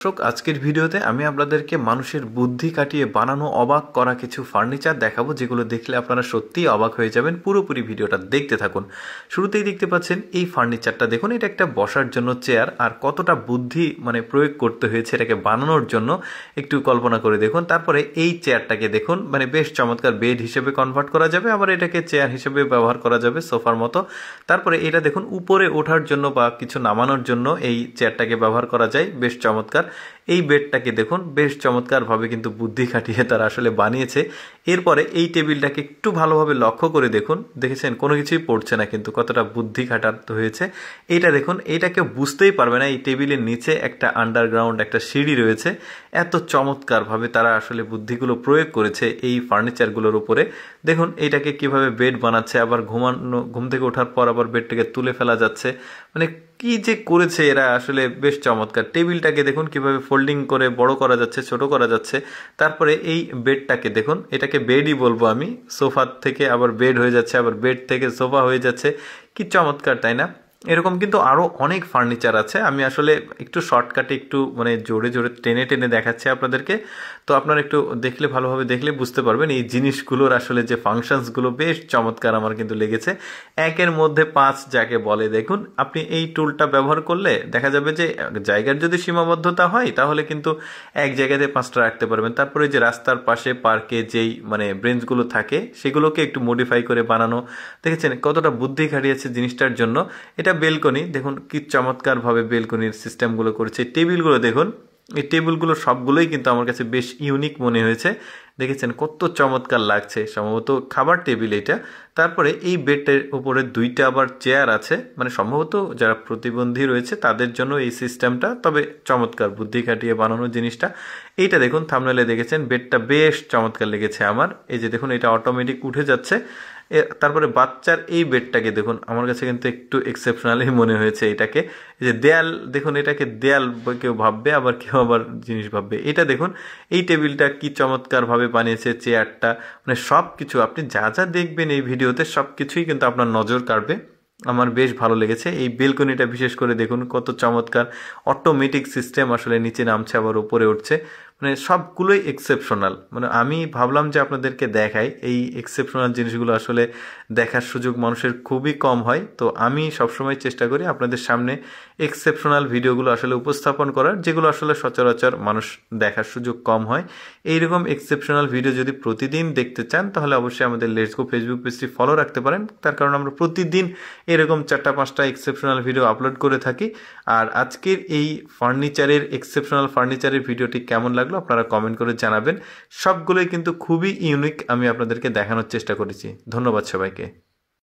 দর্শক, আজকের ভিডিওতে আমি আপনাদেরকে মানুষের বুদ্ধি কাটিয়ে বানানো অবাক করা কিছু ফার্নিচার দেখাবো, যেগুলো দেখলে আপনারা সত্যিই অবাক হয়ে যাবেন। পুরোপুরি ভিডিওটা দেখতে থাকুন। শুরুতেই দেখতে পাচ্ছেন এই ফার্নিচারটা দেখুন, এটা একটা বসার জন্য চেয়ার। আর কতটা বুদ্ধি প্রয়োগ করতে হয়েছে এটাকে বানানোর জন্য একটু কল্পনা করে দেখুন। তারপরে এই চেয়ারটাকে দেখুন, বেশ চমৎকার বেড হিসেবে কনভার্ট করা যাবে, আবার এটাকে চেয়ার হিসেবে ব্যবহার করা যাবে সোফার মতো। তারপরে এটা দেখুন, উপরে ওঠার জন্য বা কিছু নামানোর জন্য এই চেয়ারটাকে ব্যবহার করা যায়, বেশ চমৎকার। এই বেডটাকে দেখুন, বেশ চমৎকারভাবে কিন্তু বুদ্ধি খাটিয়ে তারা আসলে বানিয়েছে। এরপরে এই টেবিলটাকে একটু ভালোভাবে লক্ষ্য করে দেখুন, দেখেছেন কোনো কিছুই পড়ছে না, কিন্তু কতটা বুদ্ধি খাটাতে হয়েছে। এইটা দেখুন, এইটাকে বুঝতেই পারবে না এই টেবিলের নিচে একটা আন্ডারগ্রাউন্ড একটা সিঁড়ি রয়েছে। এত চমৎকারভাবে তারা আসলে বুদ্ধিগুলো প্রয়োগ করেছে এই ফার্নিচারগুলোর উপরে। দেখুন এইটাকে কিভাবে বেড বানাচ্ছে, আবার ঘুম থেকে ওঠার পর আবার বেডটাকে তুলে ফেলা যাচ্ছে। কি যে করেছে এরা, আসলে বেশ চমৎকার। টেবিলটাকে দেখুন কিভাবে ফোল্ডিং করে বড় করা যাচ্ছে, ছোট করা যাচ্ছে। তারপরে এই বেডটাকে দেখুন, এটাকে বেডই বলবো আমি, সোফা থেকে আবার বেড হয়ে যাচ্ছে, আবার বেড থেকে সোফা হয়ে যাচ্ছে। কি চমৎকার, তাই না? এরকম কিন্তু আরো অনেক ফার্নিচার আছে। আমি আসলে একটু শর্টকাটে একটু জোরে জোরে টেনে টেনে দেখাচ্ছি আপনাদেরকে। তো আপনারা একটু দেখলে, ভালোভাবে দেখলে বুঝতে পারবেন এই জিনিসগুলোর আসলে যে ফাংশনসগুলো বেশ চমৎকার আমার কিন্তু লেগেছে। একের মধ্যে পাঁচ যাকে বলে। দেখুন, আপনি এই টুলটা ব্যবহার করলে দেখা যাবে যে জায়গার যদি সীমাবদ্ধতা হয় তাহলে কিন্তু এক জায়গাতে পাঁচটা রাখতে পারবেন। তারপরে যে রাস্তার পাশে পার্কে যেই ব্রেঞ্চগুলো থাকে সেগুলোকে একটু মডিফাই করে বানানো, দেখেছেন কতটা বুদ্ধি খাটিয়েছে জিনিসটার জন্য। এটা বেলকনি, দেখুন কি চমৎকার ভাবে বেলকনির সিস্টেমগুলো করেছে। টেবিলগুলো দেখুন, এই টেবিলগুলো সবগুলোই কিন্তু আমার কাছে বেশ ইউনিক মনে হয়েছে। দেখেছেন কত চমৎকার লাগছে, সম্ভবত খাবার টেবিল এটা। তারপরে এই বেডের উপরে দুইটা আবার চেয়ার আছে, সম্ভবত যারা প্রতিবন্ধী রয়েছে তাদের জন্য এই সিস্টেমটা। তবে চমৎকার বুদ্ধি খাটিয়ে বানানো জিনিসটা। এইটা দেখুন, থাম্বনেলে দেখেছেন, বেডটা বেশ চমৎকার লেগেছে আমার। এই যে দেখুন, এটা অটোমেটিক উঠে যাচ্ছে। তারপরে বাচ্চার এই বেডটাকে দেখুন, আমার কাছে কিন্তু একটু এক্সেপশনালি মনে হয়েছে এটাকে। এই যে দেয়াল দেখুন, এটাকে দেয়াল কেউ ভাববে, আবার কেউ আবার জিনিস ভাববে। এটা দেখুন, এই টেবিলটা কি চমৎকার ভাবে বানিয়েছে, চেয়ারটা, সব কিছু আপনি যা যা দেখবেন এই ভিডিওতে সব কিছুই কিন্তু আপনার নজর কাড়বে। আমার বেশ ভালো লেগেছে। এই বেলকনিটা বিশেষ করে দেখুন কত চমৎকার, অটোমেটিক সিস্টেম, আসলে নিচে নামছে আবার উপরে উঠছে। সবগুলোই এক্সেপশনাল। আমি ভাবলাম যে আপনাদেরকে দেখাই, এই এক্সেপশনাল জিনিসগুলো আসলে দেখার সুযোগ মানুষের খুবই কম হয়। তো আমি সবসময় চেষ্টা করি আপনাদের সামনে এক্সেপশনাল ভিডিওগুলো আসলে উপস্থাপন করার, যেগুলো আসলে সচরাচর মানুষ দেখার সুযোগ কম হয়। এইরকম এক্সেপশনাল ভিডিও যদি প্রতিদিন দেখতে চান তাহলে অবশ্যই আমাদের লেটস গো ফেসবুক পেজটি ফলো রাখতে পারেন। তার কারণ আমরা প্রতিদিন এরকম 4-5টা এক্সেপশনাল ভিডিও আপলোড করে থাকি। আর আজকের এই এক্সেপশনাল ফার্নিচারের ভিডিওটি কেমন লাগলো আপনারা কমেন্ট করে জানাবেন। সবগুলোই কিন্তু খুবই ইউনিক, আমি আপনাদেরকে দেখানোর চেষ্টা করেছি। ধন্যবাদ সবাইকে।